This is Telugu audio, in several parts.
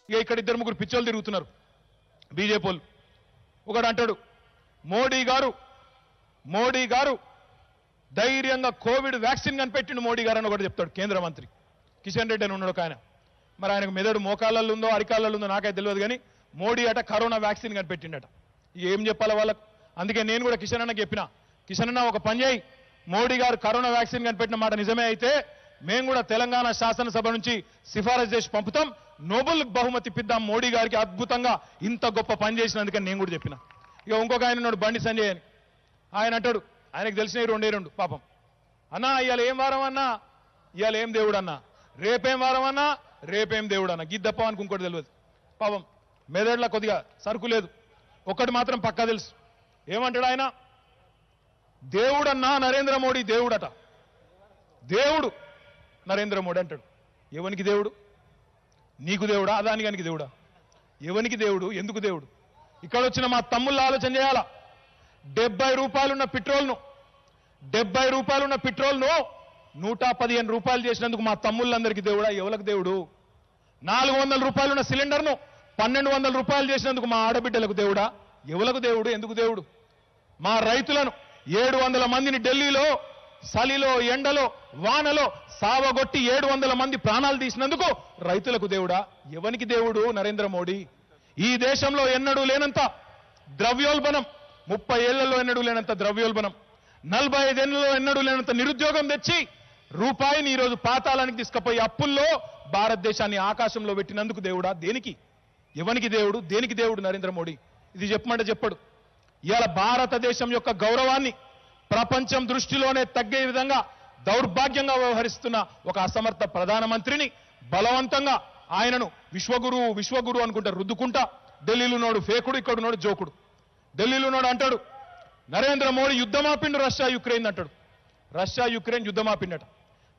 ఇక ఇక్కడ ఇద్దరు ముగ్గురు పిచ్చోళ్ళు తిరుగుతున్నారు బీజేపీ వాళ్ళు. ఒకడు అంటాడు మోడీ గారు ధైర్యంగా కోవిడ్ వ్యాక్సిన్ కనిపెట్టిండు మోడీ గారు అని ఒకటి చెప్తాడు. కేంద్ర మంత్రి కిషన్ రెడ్డి అని ఉన్నాడు ఒక ఆయన. మరి ఆయనకు మెదడు మోకాళ్ళల్లో ఉందో అరికాళ్ళల్లో ఉందో నాకైతే తెలియదు, కానీ మోడీ అట కరోనా వ్యాక్సిన్ కనిపెట్టిండట. ఏం చెప్పాలి వాళ్ళకు? అందుకే నేను కూడా కిషన్ అన్నకి చెప్పిన, కిషన్ అన్న ఒక పని చేయి, మోడీ గారు కరోనా వ్యాక్సిన్ కనిపెట్టిన మాట నిజమే అయితే మేము కూడా తెలంగాణ శాసనసభ నుంచి సిఫారసు చేసి పంపుతాం, నోబెల్ బహుమతి ఇప్పిద్దాం మోడీ గారికి, అద్భుతంగా ఇంత గొప్ప పని చేసినందుకని నేను కూడా చెప్పిన. ఇక ఇంకొక ఆయన ఉన్నాడు బండి సంజయ్ అని, ఆయన అంటాడు, ఆయనకు తెలిసినవి రెండు పాపం. అన్నా ఇవాళ ఏం వారం అన్నా, ఇవాళ ఏం దేవుడు అన్నా, రేపేం వారం అన్నా, రేపేం దేవుడు అన్న, గిద్దప్ప అని ఇంకోటి తెలియదు పాపం. మెదడులో కొద్దిగా సరుకు లేదు. ఒక్కటి మాత్రం పక్కా తెలుసు, ఏమంటాడు ఆయన, దేవుడన్నా నరేంద్ర మోడీ దేవుడట, దేవుడు నరేంద్ర మోడీ అంటాడు. ఎవనికి దేవుడు? నీకు దేవుడా? అదానిగానికి దేవుడా? ఎవనికి దేవుడు? ఎందుకు దేవుడు? ఇక్కడ వచ్చిన మా తమ్ముళ్ళు ఆలోచన చేయాలా. 70 రూపాయలున్న పెట్రోల్ను 115 రూపాయలు చేసినందుకు మా తమ్ముళ్ళందరికీ దేవుడా? ఎవరికి దేవుడు? 400 రూపాయలున్న సిలిండర్ను 1200 రూపాయలు చేసినందుకు మా ఆడబిడ్డలకు దేవుడా? ఎవలకు దేవుడు? ఎందుకు దేవుడు? మా రైతులను 700 మందిని ఢిల్లీలో చలిలో ఎండలో వానలో సావగొట్టి 700 మంది ప్రాణాలు తీసినందుకు రైతులకు దేవుడా? ఎవనికి దేవుడు? నరేంద్ర మోడీ. ఈ దేశంలో ఎన్నడూ లేనంత ద్రవ్యోల్బణం, 30 ఏళ్లలో ఎన్నడూ లేనంత ద్రవ్యోల్బణం, 45 ఏళ్లలో ఎన్నడూ లేనంత నిరుద్యోగం తెచ్చి రూపాయిని ఈరోజు పాతాళానికి తీసుకుపోయి అప్పుల్లో భారతదేశాన్ని ఆకాశంలో పెట్టినందుకు దేవుడా? దేనికి? ఎవనికి దేవుడు? దేనికి దేవుడు నరేంద్ర మోడీ? ఇది చెప్పమంటే చెప్పడు. ఇవాళ భారతదేశం యొక్క గౌరవాన్ని ప్రపంచం దృష్టిలోనే తగ్గే విధంగా దౌర్భాగ్యంగా వ్యవహరిస్తున్న ఒక అసమర్థ ప్రధానమంత్రిని బలవంతంగా ఆయనను విశ్వగురు అనుకుంటా రుద్దుకుంటా, ఢిల్లీలో నోడు ఫేకుడు, ఇక్కడ నోడు జోకుడు. ఢిల్లీలో నోడు అంటాడు నరేంద్ర మోడీ యుద్ధమాపిండు రష్యా యుక్రెయిన్ అంటాడు. రష్యా యుక్రెయిన్ యుద్ధమాపిండట.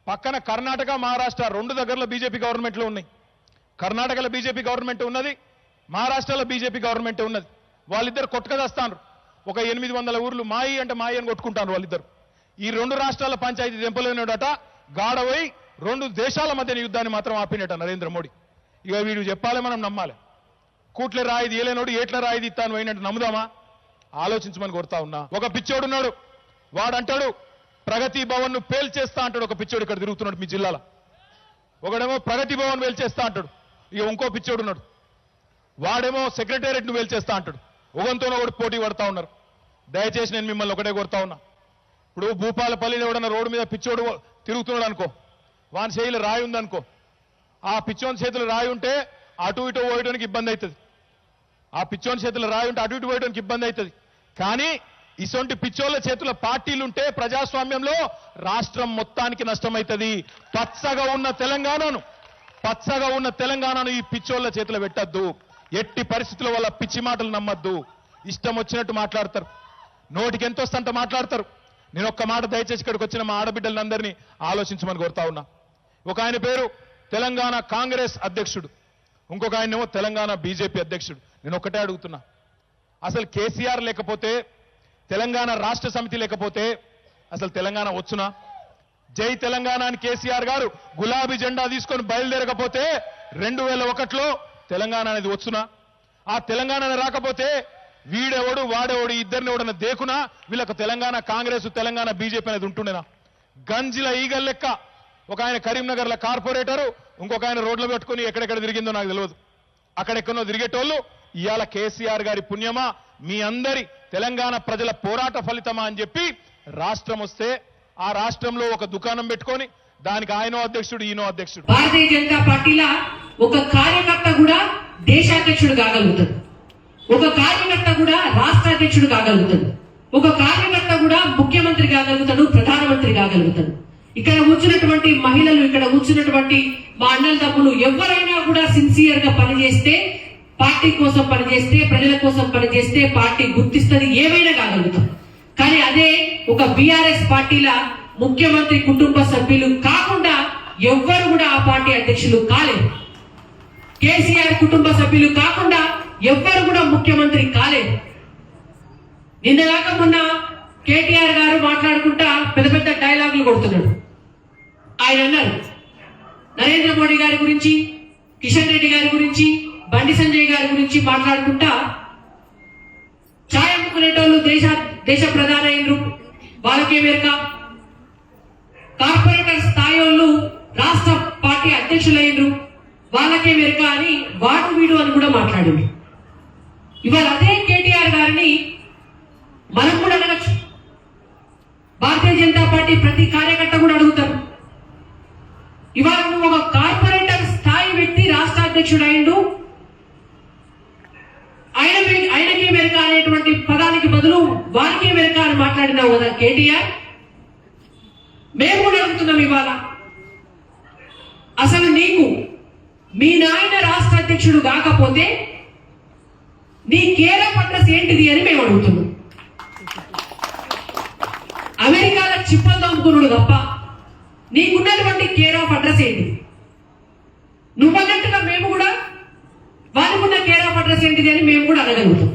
పక్కన కర్ణాటక మహారాష్ట్ర 2 దగ్గరలో బీజేపీ గవర్నమెంట్లో ఉన్నాయి. కర్ణాటకలో బీజేపీ గవర్నమెంట్ ఉన్నది, మహారాష్ట్రలో బీజేపీ గవర్నమెంట్ ఉన్నది. వాళ్ళిద్దరు కొట్టుకదస్తాను. ఒక 800 ఊర్లు మాయి అంటే మాయి అని కొట్టుకుంటాను వాళ్ళిద్దరు. ఈ 2 రాష్ట్రాల పంచాయతీ దెంపలేనోడట గాడవై 2 దేశాల మధ్య యుద్ధాన్ని మాత్రం ఆపినట నరేంద్ర మోడీ. ఇక వీడు చెప్పాలి, మనం నమ్మాలి. కూట్లే రాయిది ఏలేనోడు ఏట్ల రాయిది ఇస్తాను అయినట్టు నమ్ముదామా? ఆలోచించమని కోరుతా ఉన్నా. ఒక పిచ్చోడున్నాడు, వాడంటాడు ప్రగతి భవన్ ను పేల్చేస్తా అంటాడు. ఒక పిచ్చోడు ఇక్కడ తిరుగుతున్నాడు మీ జిల్లాలో. ఒకడేమో ప్రగతి భవన్ పేల్చేస్తా అంటాడు. ఇక ఇంకో పిచ్చోడున్నాడు, వాడేమో సెక్రటేరియట్ ను పేల్చేస్తా అంటాడు. ఒకరితోనో ఒకటి పోటీ పడతా ఉన్నారు. దయచేసి నేను మిమ్మల్ని ఒకటే కోరుతా ఉన్నా, ఇప్పుడు భూపాలపల్లిలో ఎవడన్నా రోడ్డు మీద పిచ్చోడు తిరుగుతున్నాడు అనుకో, వాని చేయిలో రాయి ఉందనుకో, ఆ పిచ్చోని చేతులు రాయి ఉంటే అటు ఇటు పోయడానికి ఇబ్బంది అవుతుంది. ఆ పిచ్చోని చేతులు రాయి ఉంటే అటు ఇటు పోయడానికి ఇబ్బంది అవుతుంది. కానీ ఇసొంటి పిచ్చోళ్ళ చేతుల పార్టీలుంటే ప్రజాస్వామ్యంలో రాష్ట్రం మొత్తానికి నష్టమవుతుంది. పచ్చగా ఉన్న తెలంగాణను ఈ పిచ్చోళ్ళ చేతులు పెట్టద్దు. ఎట్టి పరిస్థితుల వల్ల పిచ్చి మాటలు నమ్మద్దు. ఇష్టం వచ్చినట్టు మాట్లాడతారు, నోటికి ఎంత వస్తంట మాట్లాడతారు. నేను ఒక్క మాట దయచేసి ఇక్కడికి వచ్చిన మా ఆడబిడ్డలందరినీ ఆలోచించమని కోరుతా ఉన్నా. ఒక ఆయన పేరు తెలంగాణ కాంగ్రెస్ అధ్యక్షుడు, ఇంకొక ఆయనేమో తెలంగాణ బీజేపీ అధ్యక్షుడు. నేను ఒక్కటే అడుగుతున్నా, అసలు కేసీఆర్ లేకపోతే, తెలంగాణ రాష్ట్ర సమితి లేకపోతే అసలు తెలంగాణ వచ్చునా? జై తెలంగాణ అని కేసీఆర్ గారు గులాబీ జెండా తీసుకొని బయలుదేరకపోతే 2001లో తెలంగాణ అనేది వచ్చునా? ఆ తెలంగాణ రాకపోతే వీడెవడు వాడెవడు ఇద్దరిని ఎవడన్నా దేకునా వీళ్ళకు తెలంగాణ కాంగ్రెస్ తెలంగాణ బీజేపీ అనేది ఉంటుండేనా? గంజిల ఈగల్ లెక్క ఒక ఆయన కరీంనగర్ల కార్పొరేటరు, ఇంకొక ఆయన రోడ్లు పెట్టుకుని ఎక్కడెక్కడ తిరిగిందో నాకు తెలియదు. అక్కడెక్కడో తిరిగేటోళ్ళు ఇవాళ కేసీఆర్ గారి పుణ్యమా, మీ అందరి తెలంగాణ ప్రజల పోరాట ఫలితమా అని చెప్పి రాష్ట్రం వస్తే ఆ రాష్ట్రంలో ఒక దుకాణం పెట్టుకొని దానికి ఆయనో అధ్యక్షుడు ఈయనో అధ్యక్షుడు. భారతీయ జనతా పార్టీలో ఒక కార్యకర్త కూడా దేశాధ్యక్షుడు కాగలుగుతాడు, ఒక కార్యకర్త కూడా రాష్ట్ర అధ్యక్షుడు కాగలుగుతాడు, ఒక కార్యకర్త కూడా ముఖ్యమంత్రి కాగలుగుతాడు, ప్రధానమంత్రి కాగలుగుతాడు. ఇక్కడ కూర్చున్నటువంటి మహిళలు, ఇక్కడ కూర్చున్నటువంటి మా అన్నల తమ్ములు ఎవరైనా కూడా సిన్సియర్ గా పనిచేస్తే, పార్టీ కోసం పనిచేస్తే, ప్రజల కోసం పనిచేస్తే పార్టీ గుర్తిస్తుంది, ఏమైనా కాగలుగుతాం. కానీ అదే ఒక బీఆర్ఎస్ పార్టీల ముఖ్యమంత్రి కుటుంబ సభ్యులు కాకుండా ఎవ్వరు కూడా ఆ పార్టీ అధ్యక్షులు కాలేదు. కేసీఆర్ కుటుంబ సభ్యులు కాకుండా ఎవ్వరు కూడా ముఖ్యమంత్రి కాలేదు. నిన్నగాక మొన్న కేటీఆర్ గారు మాట్లాడుకుంటా పెద్ద పెద్ద డైలాగులు కొడుతున్నాడు. ఆయన అన్నారు నరేంద్ర మోడీ గారి గురించి, కిషన్ రెడ్డి గారి గురించి, బండి సంజయ్ గారి గురించి మాట్లాడుకుంటా ఛాయ్ అమ్ముకునేటోళ్ళు దేశ ప్రధాన అయినరు, వాళ్ళకే మేరక కార్పొరేటర్ స్థాయి వాళ్ళు రాష్ట్ర పార్టీ అధ్యక్షులైనరు, వాళ్ళకే మేరక అని వాడు వీడు అని కూడా మాట్లాడిండు. ఇవాళ అదే కేటీఆర్ గారిని మనం కూడా అడగచ్చు. భారతీయ జనతా పార్టీ ప్రతి కార్యకర్త కూడా అడుగుతారు, ఇవాళ నువ్వు ఒక కార్పొరేటర్ స్థాయి వ్యక్తి రాష్ట్ర అధ్యక్షుడు అయిండు, ఆయనకే మెరక అనేటువంటి పదానికి బదులు వారికే మెరక అని మాట్లాడినావు కదా కేటీఆర్. మేము కూడా అడుగుతున్నాం ఇవాళ, అసలు నీకు మీ నాయన రాష్ట్ర అధ్యక్షుడు కాకపోతే నీ కేర్ ఆఫ్ అడ్రస్ ఏంటిది అని మేము అడుగుతున్నాం. అమెరికాలో చిప్పలు దమ్ముకున్నాడు తప్ప నీకున్నటువంటి కేర్ ఆఫ్ అడ్రస్ ఏంటిది? నువ్వన్నట్టుగా మేము కూడా వాళ్ళకున్న కేర్ ఆఫ్ అడ్రస్ ఏంటిది అని మేము కూడా అడగలుగుతాం.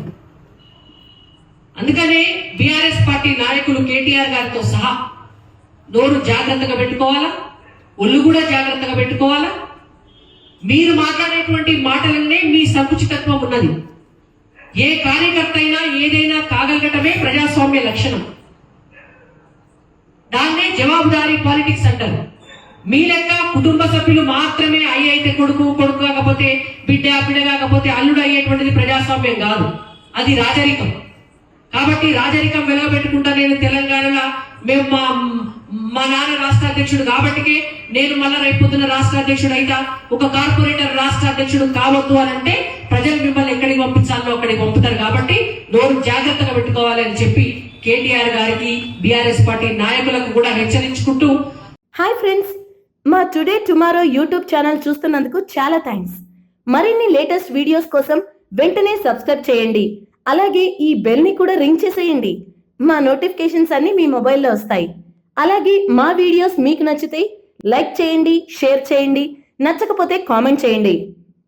అందుకనే బీఆర్ఎస్ పార్టీ నాయకులు కేటీఆర్ గారితో సహా నోరు జాగ్రత్తగా పెట్టుకోవాలా, ఒళ్ళు కూడా జాగ్రత్తగా పెట్టుకోవాలా. మీరు మాట్లాడేటువంటి మాటలనే మీ సంకుచితత్వం ఉన్నది. ఏ కార్యకర్త అయినా ఏదైనా కాగలగటమే ప్రజాస్వామ్య లక్షణం. దాన్నే జవాబుదారీ పాలిటిక్స్ అంటారు. మీ లెక్క కుటుంబ సభ్యులు మాత్రమే అయితే కొడుకు కాకపోతే బిడ్డ కాకపోతే అల్లుడు అయ్యేటువంటిది ప్రజాస్వామ్యం కాదు, అది రాజరికం. కాబట్టి రాజరికం వెలగబెట్టుకుంటా నేను తెలంగాణలో మేము మా నాన్న రాష్ట్ర అధ్యక్షుడు కాబట్టికే నేను మళ్ళా రేపు పొద్దున రాష్ట్ర అధ్యక్షుడు అయితా, ఒక కార్పొరేటర్ రాష్ట్ర అధ్యక్షుడు కావద్దు అని అంటే ప్రజలు మిమ్మల్ని ఎక్కడికి పంపించాలో అక్కడికి పంపుతారు. కాబట్టి నోరు జాగ్రత్తగా పెట్టుకోవాలి అని చెప్పి కేటీఆర్ గారికి బీఆర్ఎస్ పార్టీ నాయకులకు కూడా హెచ్చరించుకుంటూ, హాయ్ ఫ్రెండ్స్, మా టుడే టుమారో యూట్యూబ్ ఛానల్ చూస్తున్నందుకు చాలా థ్యాంక్స్. మరిన్ని లేటెస్ట్ వీడియోస్ కోసం వెంటనే సబ్స్క్రైబ్ చేయండి. అలాగే ఈ బెల్ ని కూడా రింగ్ చేసేయండి. మా నోటిఫికేషన్స్ అన్ని మీ మొబైల్లో వస్తాయి. అలాగే మా వీడియోస్ మీకు నచ్చితే లైక్ చేయండి, షేర్ చేయండి, నచ్చకపోతే కామెంట్ చేయండి.